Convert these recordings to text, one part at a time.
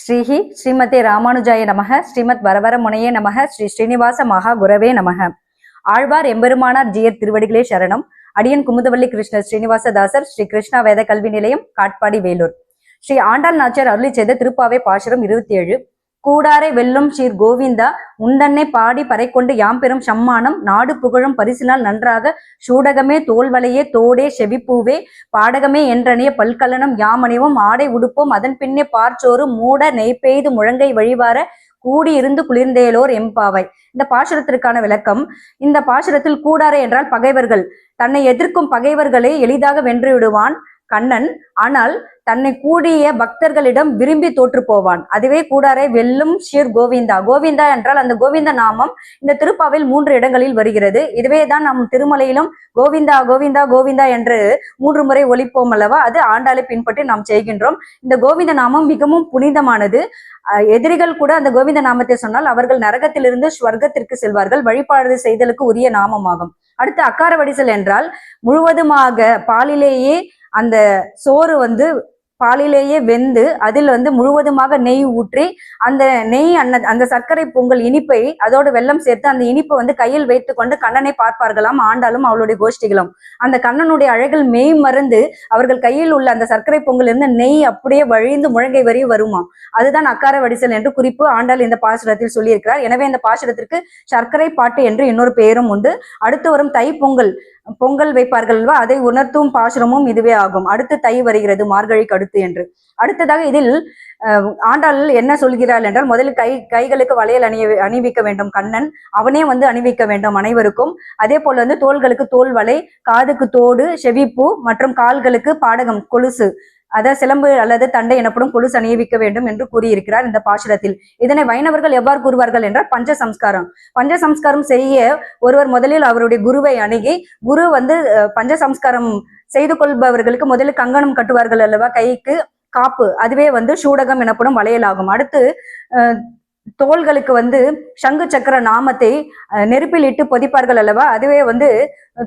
ஸ்ரீஹி ஸ்ரீமதே ராமானுஜாய நமக. ஸ்ரீமத் வரவர முனையே நமக. ஸ்ரீ ஸ்ரீனிவாச மகா குரவே நமக. ஆழ்வார் எம்பெருமானார் ஜியர் திருவடிகளே சரணம். அடியன் குமுதவள்ளி கிருஷ்ண ஸ்ரீனிவாசதாசர், ஸ்ரீ கிருஷ்ணா வேத கல்வி நிலையம், காட்பாடி, வேலூர். ஸ்ரீ ஆண்டாள் நாச்சியார் அருளி செய்த திருப்பாவை பாசுரம் 27. கூடாரை வெல்லும் சீர் கோவிந்தா, உந்தன்னை பாடி பறைக்கொண்டு யாம் பெரும் சம்மானம், நாடு புகழும் பரிசினால் நன்றாக, சூடகமே தோல்வளையே தோடே செவிப்பூவே, பாடகமே என்றனைய பல்கலனம் யாமணிவும், ஆடை உடுப்போம் அதன் பின்னே பார்ச்சோறு, மூட நெய்பெய்து முழங்கை வழிவார, கூடியிருந்து குளிர்ந்தேலோர் எம்பாவை. இந்த பாசுரத்திற்கான விளக்கம். இந்த பாசுரத்தில் கூடாரை என்றால் பகைவர்கள். தன்னை எதிர்க்கும் பகைவர்களை எளிதாக வென்று விடுவான் கண்ணன். ஆனால் தன்னை கூடிய பக்தர்களிடம் விரும்பி தோற்று போவான். அதுவே கூடாரை வெல்லும் ஷீர் கோவிந்தா. கோவிந்தா என்றால் அந்த கோவிந்த நாமம் இந்த திருப்பாவில் 3 இடங்களில் வருகிறது. இதுவே தான் நம் திருமலையிலும் கோவிந்தா கோவிந்தா கோவிந்தா என்று 3 முறை ஒலிப்போம் அல்லவா? அது ஆண்டாளை பின்பற்றி நாம் செய்கின்றோம். இந்த கோவிந்த நாமம் மிகவும் புனிதமானது. எதிரிகள் கூட அந்த கோவிந்த நாமத்தை சொன்னால் அவர்கள் நரகத்திலிருந்து ஸ்வர்க்கத்திற்கு செல்வார்கள். வழிபாடு செய்தலுக்கு உரிய நாமமாகும். அடுத்து அக்கார வடிசல் என்றால் முழுவதுமாக பாலிலேயே அந்த சோறு பாலிலேயே வெந்து அதில் முழுவதுமாக நெய் ஊற்றி அந்த நெய் அந்த சர்க்கரை பொங்கல் இனிப்பை அதோடு வெல்லம் சேர்த்து அந்த இனிப்பை கையில் வைத்து கொண்டு கண்ணனை பார்ப்பார்களாம் ஆண்டாலும் அவளுடைய கோஷ்டிகளும். அந்த கண்ணனுடைய அழகில் மெய் மறந்து அவர்கள் கையில் உள்ள அந்த சர்க்கரை பொங்கல் இருந்து நெய் அப்படியே வழிந்து முழங்கை வரி வருமாம். அதுதான் அக்கார வடிசல் என்று குறிப்பு ஆண்டாள் இந்த பாசுரத்தில் சொல்லியிருக்கிறார். எனவே இந்த பாசுரத்திற்கு சர்க்கரை பாட்டு என்று இன்னொரு பெயரும் உண்டு. அடுத்து வரும் தை பொங்கல் வைப்பார்கள் அல்வா, அதை உணர்த்தும் பாசுரமும் இதுவே ஆகும். அடுத்து தை வருகிறது மார்கழிக்கு அடுத்து என்று. அடுத்ததாக இதில் ஆண்டாள் என்ன சொல்கிறாள் என்றால், முதலில் கைகளுக்கு வளையல் அணிவிக்க வேண்டும் கண்ணன். அவனே அணிவிக்க வேண்டும் அனைவருக்கும். அதே போல தோள்களுக்கு தோல் வளை, காதுக்கு தோடு, செவிப்பூ மற்றும் கால்களுக்கு பாடகம் கொலுசு, அதாவது சிலம்பு அல்லது தண்டை எனப்படும் கொலுசு அணிவிக்க வேண்டும் என்று கூறியிருக்கிறார் இந்த பாசுரத்தில். இதனை வைணவர்கள் எவ்வாறு கூறுவார்கள் என்றால் பஞ்சசம்ஸ்காரம் செய்ய ஒருவர் முதலில் அவருடைய குருவை அணுகி, குரு பஞ்சசம்ஸ்காரம் செய்து கொள்பவர்களுக்கு முதலில் கங்கணம் கட்டுவார்கள் அல்லவா, கைக்கு காப்பு. அதுவே சூடகம் எனப்படும் வளையலாகும். அடுத்து தோள்களுக்கு சங்கு சக்கர நாமத்தை நெருப்பில் இட்டு பொதிப்பார்கள் அல்லவா, அதுவே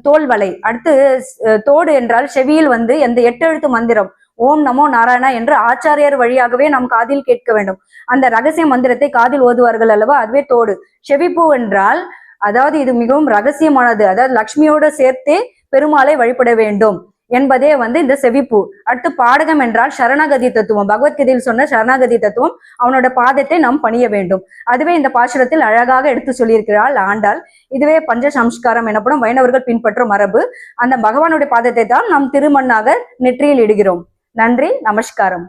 தோல் வலை. அடுத்து தோடு என்றால் செவியில் எந்த 8 எழுத்து மந்திரம் ஓம் நமோ நாராயணா என்று ஆச்சாரியர் வழியாகவே நாம் காதில் கேட்க வேண்டும். அந்த ரகசிய மந்திரத்தை காதில் ஓதுவார்கள் அல்லவா, அதுவே தோடு. செவிப்பூ என்றால் அதாவது இது மிகவும் ரகசியமானது, அதாவது லக்ஷ்மியோடு சேர்த்தே பெருமாளை வழிபட வேண்டும் என்பதே இந்த செவிப்பூ. அடுத்து பாடகம் என்றால் சரணாகதி தத்துவம். பகவத்கீதையில் சொன்ன சரணாகதி தத்துவம், அவனோட பாதத்தை நாம் பணிய வேண்டும். அதுவே இந்த பாசுரத்தில் அழகாக எடுத்து சொல்லியிருக்கிறாள் ஆண்டாள். இதுவே பஞ்ச சம்ஸ்காரம் எனப்படும் வைணவர்கள் பின்பற்றும் மரபு. அந்த பகவானுடைய பாதத்தை தான் நாம் திருமண்ணாக நெற்றியில் இடுகிறோம். நன்றி, நமஸ்காரம்.